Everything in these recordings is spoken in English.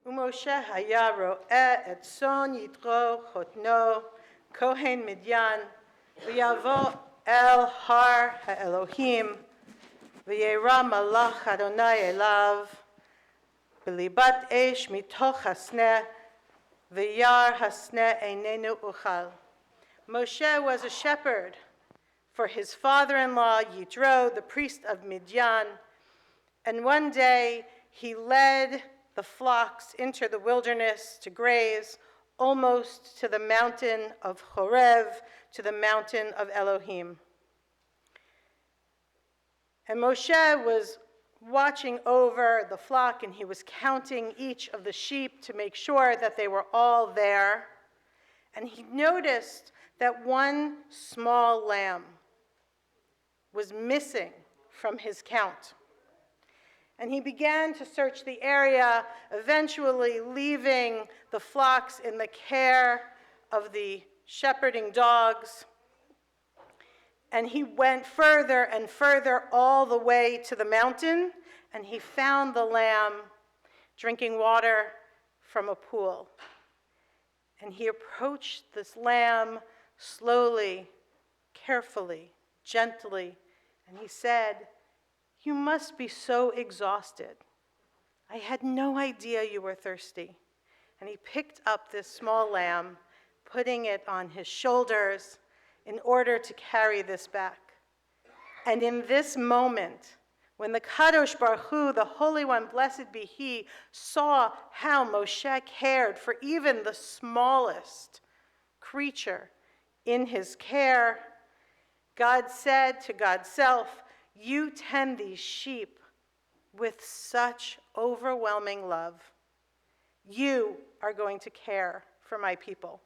Umoshe haya ro'eh et son yitro chotno kohen Midyan v'yavo el har ha'Elohim v'yera malach Adonai elav v'libat esh mitoch hasneh v'yar hasneh einenu uchal. Moshe was a shepherd for his father-in-law Yitro, the priest of Midian, and one day he led the flocks into the wilderness to graze, almost to the mountain of Horeb, to the mountain of Elohim. And Moshe was watching over the flock, and he was counting each of the sheep to make sure that they were all there. And he noticed that one small lamb was missing from his count. And he began to search the area, eventually leaving the flocks in the care of the shepherding dogs. And he went further and further all the way to the mountain, and he found the lamb drinking water from a pool. And he approached this lamb slowly, carefully, gently, and he said, "You must be so exhausted. I had no idea you were thirsty." And he picked up this small lamb, putting it on his shoulders in order to carry this back. And in this moment, when the Kadosh Baruch Hu, the Holy One, blessed be He, saw how Moshe cared for even the smallest creature in his care, God said to God's self, "You tend these sheep with such overwhelming love. You are going to care for my people."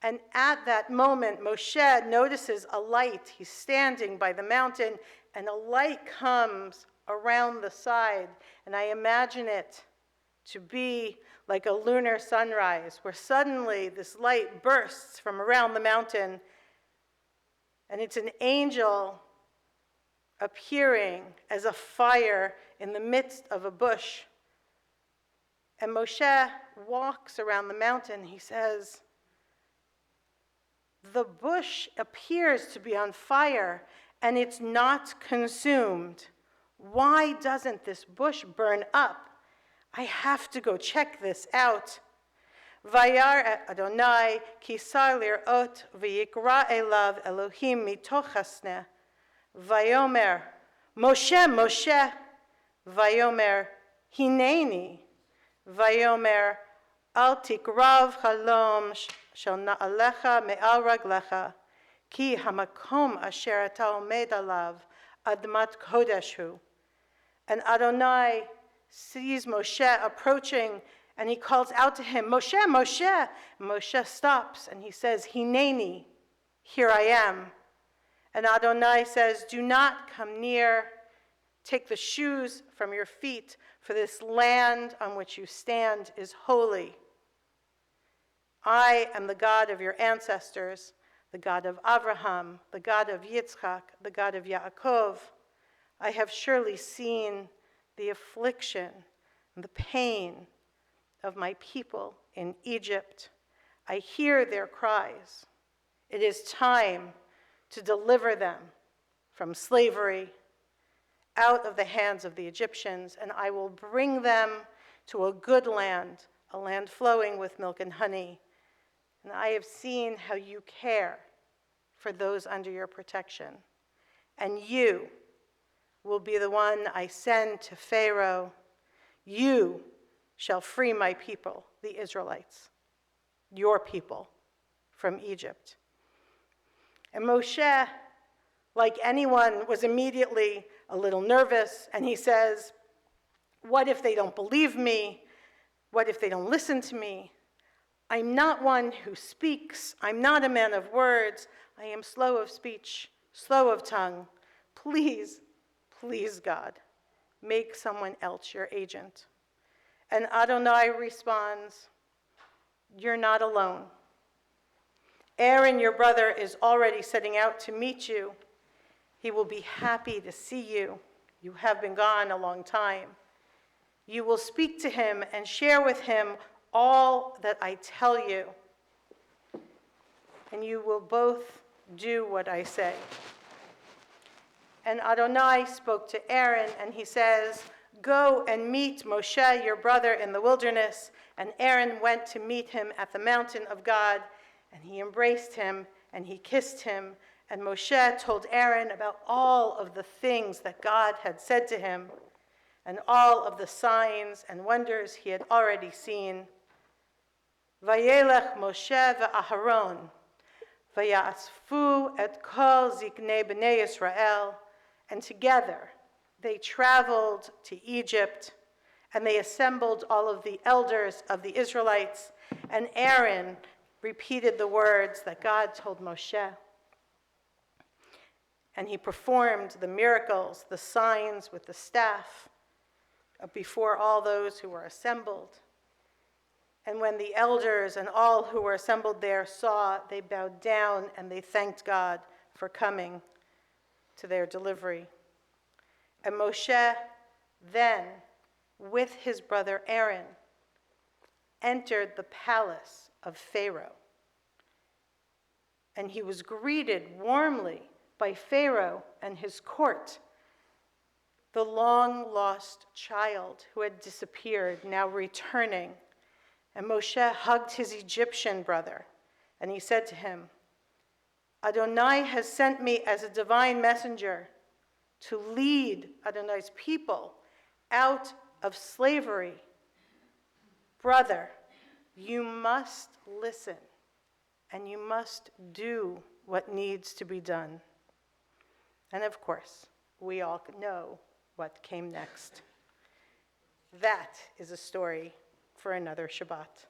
And at that moment, Moshe notices a light. He's standing by the mountain, and a light comes around the side. And I imagine it to be like a lunar sunrise, where suddenly this light bursts from around the mountain, and it's an angel appearing as a fire in the midst of a bush. And Moshe walks around the mountain. He says, "The bush appears to be on fire, and it's not consumed. Why doesn't this bush burn up? I have to go check this out." Vayar Adonai ki sar lirot v'yikra elav Elohim mitoch hasneh. Vayomer, Moshe, Moshe. Vayomer, Hineni. Vayomer, al tikrav halom shel na'alecha me'al raglecha, ki hamakom asher ata omed alav admat kodesh hu. And Adonai sees Moshe approaching, and he calls out to him, "Moshe, Moshe." And Moshe stops, and he says, "Hineni, here I am." And Adonai says, "Do not come near. Take the shoes from your feet, for this land on which you stand is holy. I am the God of your ancestors, the God of Abraham, the God of Yitzchak, the God of Yaakov. I have surely seen the affliction and the pain of my people in Egypt. I hear their cries. It is time to deliver them from slavery out of the hands of the Egyptians, and I will bring them to a good land, a land flowing with milk and honey. And I have seen how you care for those under your protection. And you will be the one I send to Pharaoh. You shall free my people, the Israelites, your people, from Egypt." And Moshe, like anyone, was immediately a little nervous, and he says, "What if they don't believe me? What if they don't listen to me? I'm not one who speaks. I'm not a man of words. I am slow of speech, slow of tongue. Please, please, God, make someone else your agent." And Adonai responds, "You're not alone. Aaron, your brother, is already setting out to meet you. He will be happy to see you. You have been gone a long time. You will speak to him and share with him all that I tell you, and you will both do what I say." And Adonai spoke to Aaron, and he says, "Go and meet Moshe, your brother, in the wilderness." And Aaron went to meet him at the mountain of God, and he embraced him, and he kissed him. And Moshe told Aaron about all of the things that God had said to him, and all of the signs and wonders he had already seen. Vayelech Moshe ve'Aharon, vayasfu et kol ziknei b'nei Yisrael. And together they traveled to Egypt, and they assembled all of the elders of the Israelites, and Aaron repeated the words that God told Moshe. And he performed the miracles, the signs with the staff, before all those who were assembled. And when the elders and all who were assembled there saw, they bowed down and they thanked God for coming to their delivery. And Moshe then, with his brother Aaron, entered the palace of Pharaoh. And he was greeted warmly by Pharaoh and his court, the long-lost child who had disappeared, now returning. And Moshe hugged his Egyptian brother, and he said to him, "Adonai has sent me as a divine messenger to lead Adonai's people out of slavery. Brother, you must listen, and you must do what needs to be done." And of course, we all know what came next. That is a story for another Shabbat.